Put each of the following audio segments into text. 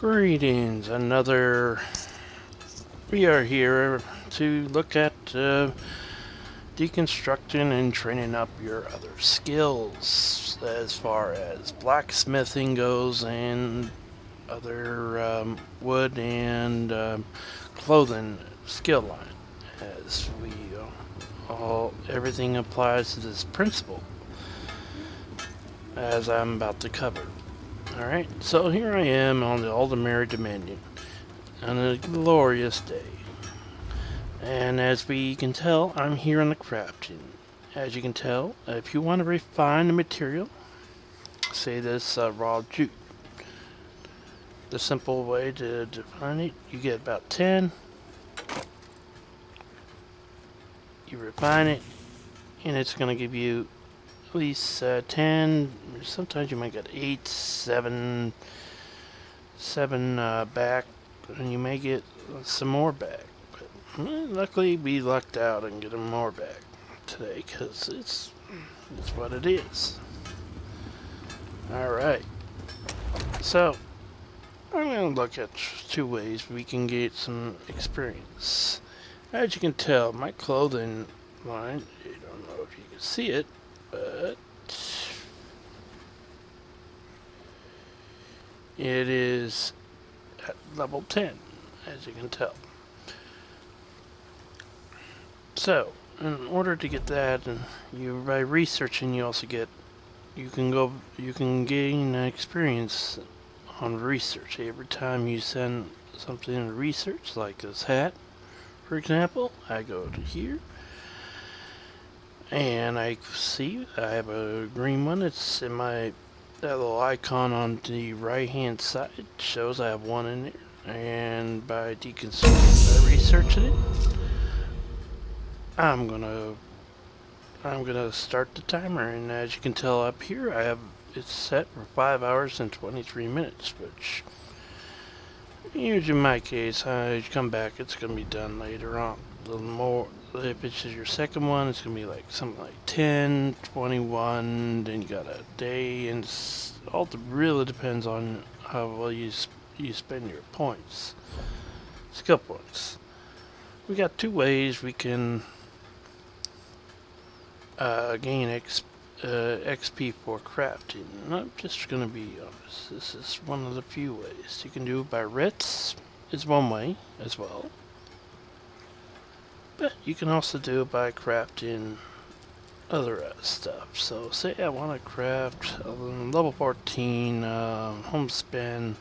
Greetings, we are here to look at deconstructing and training up your other skills as far as blacksmithing goes and other wood and clothing skill line. As we everything applies to this principle as I'm about to cover. Alright, so here I am on the Aldermary Dominion on a glorious day. And as we can tell, I'm here on the crafting. As you can tell, if you want to refine the material, say this raw jute. The simple way to define it, you get about 10. You refine it, and it's going to give you at least 10. Sometimes you might get 8, 7 back, and you may get some more back. But luckily, we lucked out and get them more back today because it's what it is. All right. So I'm going to look at two ways we can get some experience. As you can tell, my clothing line, I don't know if you can see it, but it is at level 10, as you can tell. So, in order to get that, and by researching, you can gain experience on research. Every time you send something in research, like this hat, for example, I go to here, and I see I have a green one. It's in that little icon on the right hand side shows I have one in there, and by researching it, I'm gonna start the timer, and as you can tell up here, it's set for 5 hours and 23 minutes, which usually in my case, I come back, it's gonna be done later on. A little more. If it's your second one, it's gonna be like something like 10, 21. Then you got a day, and all really depends on how well you spend your points, skill points. We got two ways we can gain XP for crafting. And I'm just gonna be honest. This is one of the few ways you can do it. By writs is one way as well. But you can also do it by crafting other stuff. So say I want to craft a level 14 homespin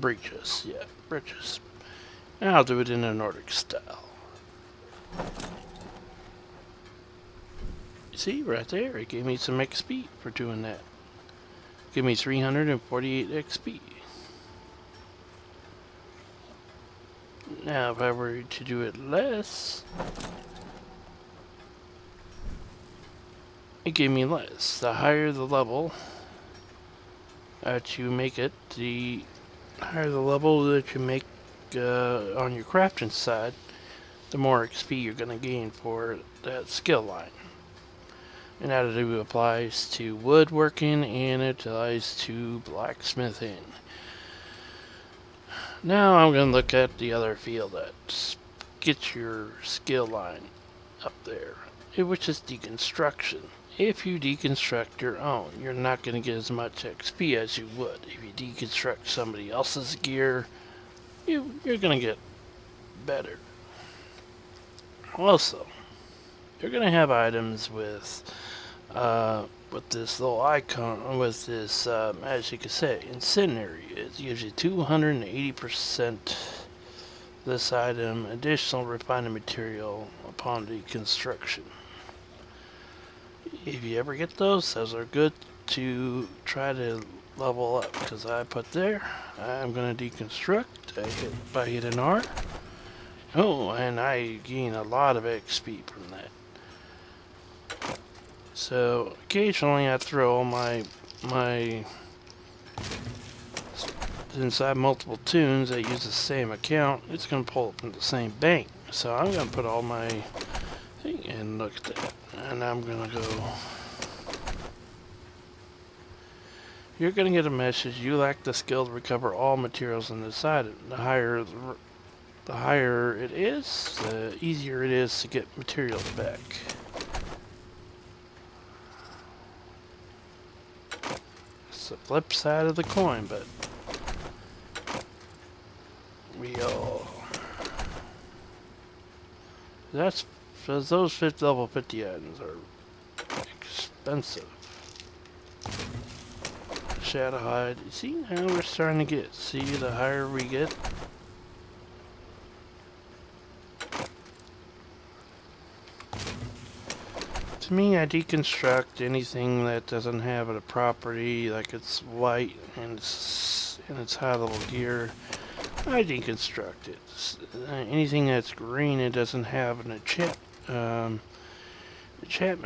breeches. Yeah, breeches. And I'll do it in a Nordic style. See, right there, it gave me some XP for doing that. Give me 348 XP. Now, if I were to do it less, it gave me less. The higher the level that you make it, the higher the level that you make on your crafting side, the more XP you're going to gain for that skill line. And that applies to woodworking, and it applies to blacksmithing. Now I'm going to look at the other field that gets your skill line up there, which is deconstruction. If you deconstruct your own, you're not going to get as much XP as you would. If you deconstruct somebody else's gear, you're going to get better. Also, you're going to have items with this little icon, with this, as you can say, incendiary. It's usually 280% this item, additional refined material upon deconstruction. If you ever get those are good to try to level up, because I put there, I'm going to deconstruct, I hit an R. Oh, and I gain a lot of XP from that. So occasionally I throw my since I have multiple tunes that use the same account, it's going to pull up in the same bank. So I'm going to put all my thing and look at that, and I'm going to go You're going to get a message. You lack the skill to recover all materials on this item. The higher it is, the easier it is to get materials back. It's the flip side of the coin, but those level 50 items are expensive. Shadow hide. See, now we're starting to get. See, the higher we get. To me, I deconstruct anything that doesn't have a property, like it's white and it's high level gear. I deconstruct it. Anything that's green and doesn't have an enchantment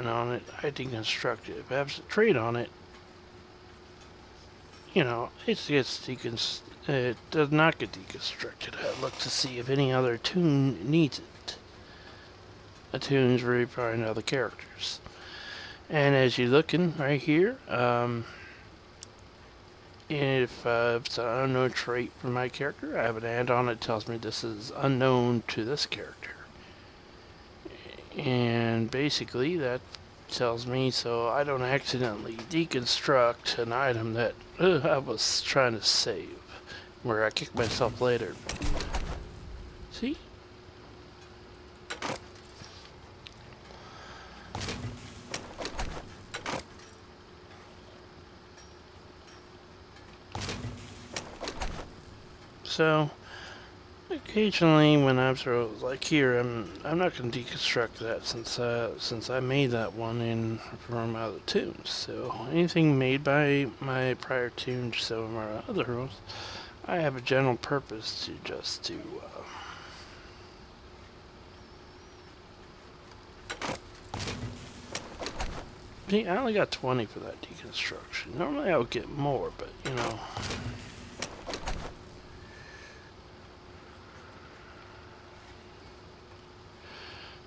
on it, I deconstruct it. If it has a trait on it, you know, it does not get deconstructed. I look to see if any other toon needs it. A toon's requiring other characters. And as you're looking right here, if it's an unknown trait for my character, I have an add-on that tells me this is unknown to this character. And basically that tells me so I don't accidentally deconstruct an item that I was trying to save, where I kick myself later. See? So occasionally when I'm like here, I'm not going to deconstruct that since I made that one from other toons. So anything made by my prior toons, so my other rules, I have a general purpose to see, I only got 20 for that deconstruction. Normally I would get more, but you know.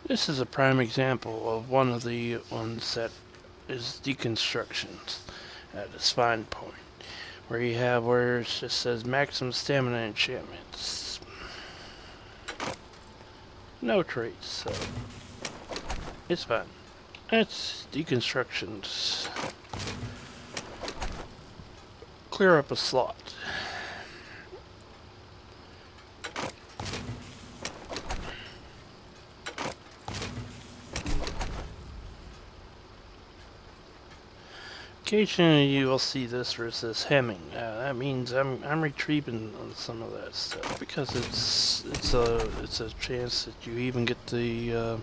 This is a prime example of one of the ones that is deconstructions at its fine point, where you have where it just says maximum stamina enchantments. No traits, so it's fine. It's deconstructions. Clear up a slot. Occasionally you will see this versus hemming. That means I'm retrieving on some of that stuff because it's a chance that you even get the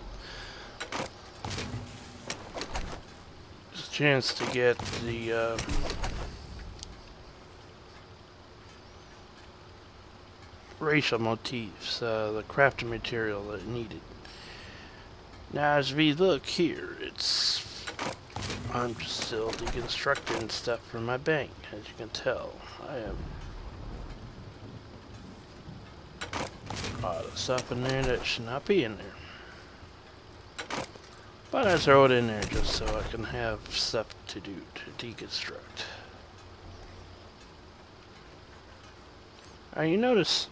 chance to get the racial motifs, the crafting material that needed. Now as we look here, I'm still deconstructing stuff from my bank, as you can tell. I have a lot of stuff in there that should not be in there. But I throw it in there just so I can have stuff to do to deconstruct. Now you notice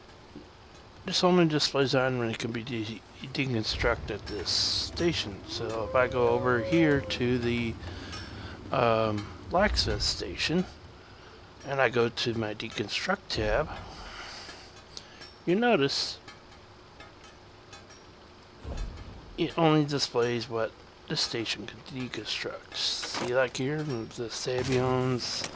this only displays on when it can be deconstructed at this station. So if I go over here to the blacksmith station and I go to my deconstruct tab, you notice it only displays what the station can deconstruct. See, like here, the Sabions,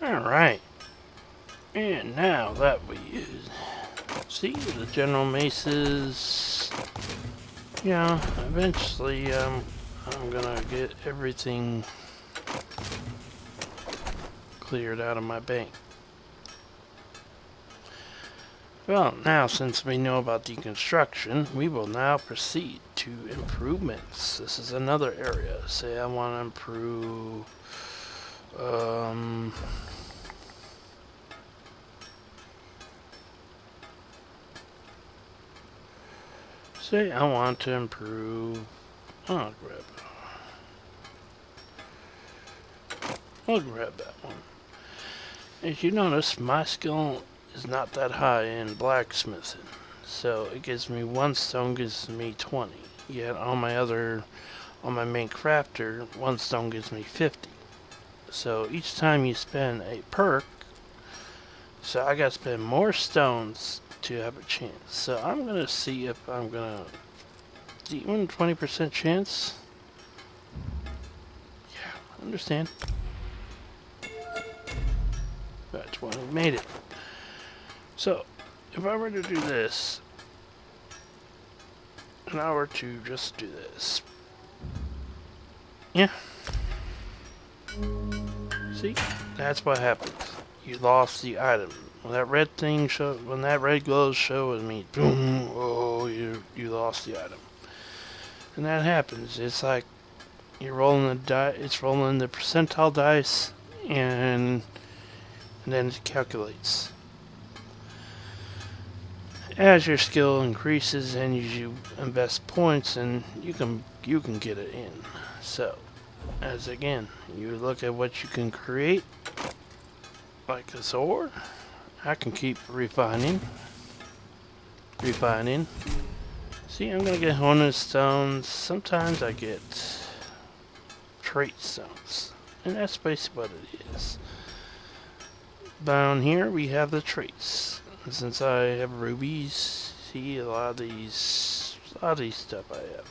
Alright, and now that we See, the general maces. Yeah, eventually, I'm gonna get everything cleared out of my bank. Well, now since we know about deconstruction, we will now proceed to improvements. This is another area. Say I want to improve, say I want to improve, I'll grab that one. As you notice, my skill is not that high in blacksmithing, so it gives me 1 stone gives me 20, yet on my main crafter 1 stone gives me 50. So each time you spend a perk, so I gotta spend more stones to have a chance. So I'm gonna see if I'm gonna even 20% chance. Yeah, I understand. That's when we made it. So, if I were to do this, and I were to just do this, yeah. See, that's what happens. You lost the item. When that red thing when that red glow shows me, boom, oh, you lost the item. And that happens. It's like you're rolling the die. It's rolling the percentile dice, and then it calculates. As your skill increases and you invest points, and you can get it in. So, as again, you look at what you can create, like this ore. I can keep refining. See, I'm gonna get honest stones. Sometimes I get trait stones, and that's basically what it is. Down here we have the traits. Since I have rubies, see, a lot of these stuff I have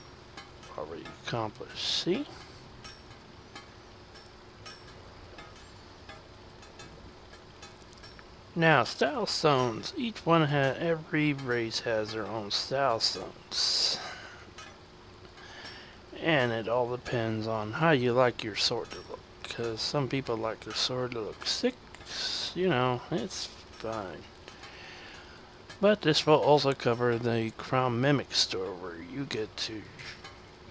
already accomplished. See. Now, style stones. Every race has their own style stones. And it all depends on how you like your sword to look. Because some people like their sword to look sick. You know, it's fine. But this will also cover the Crown Mimic store where you get to,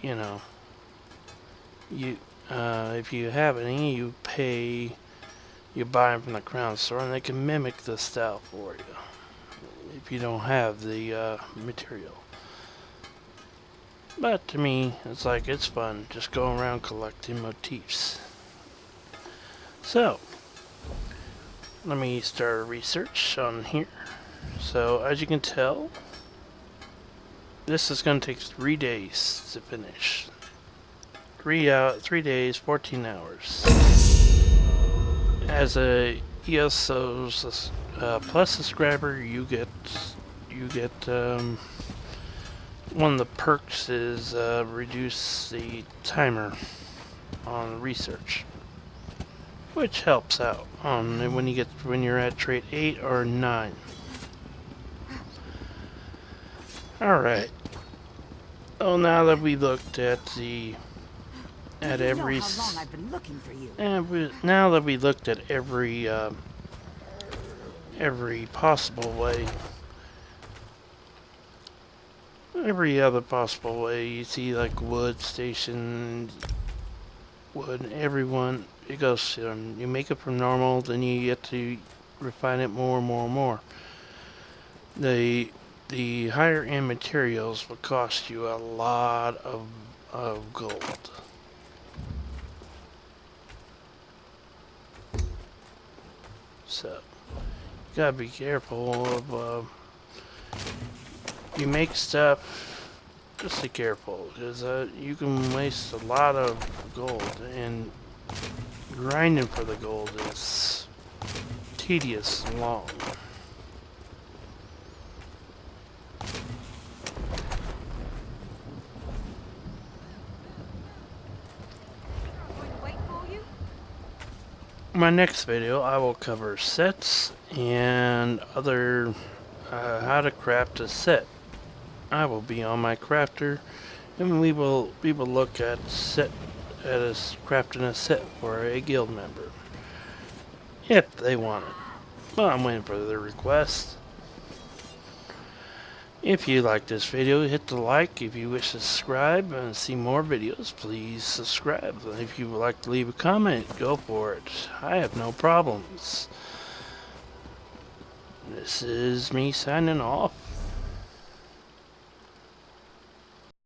you know, if you have any, you buy them from the Crown store and they can mimic the style for you if you don't have the material. But to me, it's fun just going around collecting motifs. So, let me start a research on here. So, as you can tell, this is going to take 3 days to finish. 3 days, 14 hours. As a ESO's Plus subscriber, you get one of the perks is reduce the timer on research, which helps out on when you're at trait 8 or 9. All right. Oh, now that we looked at every, how long I've been looking for you. now that we looked at every possible way, every other possible way, you see like wood station, wood, everyone, it goes, you make it from normal, then you get to refine it more and more and more. The higher end materials will cost you a lot of gold. So, you gotta be careful of, you make stuff, just be careful, because you can waste a lot of gold, and grinding for the gold is tedious and long. My next video, I will cover sets and other how to craft a set. I will be on my crafter, and we will look at crafting a set for a guild member if they want it. Well, I'm waiting for their request. If you like this video, hit the like. If you wish to subscribe and see more videos, please subscribe. If you would like to leave a comment, go for it. I have no problems. This is me signing off.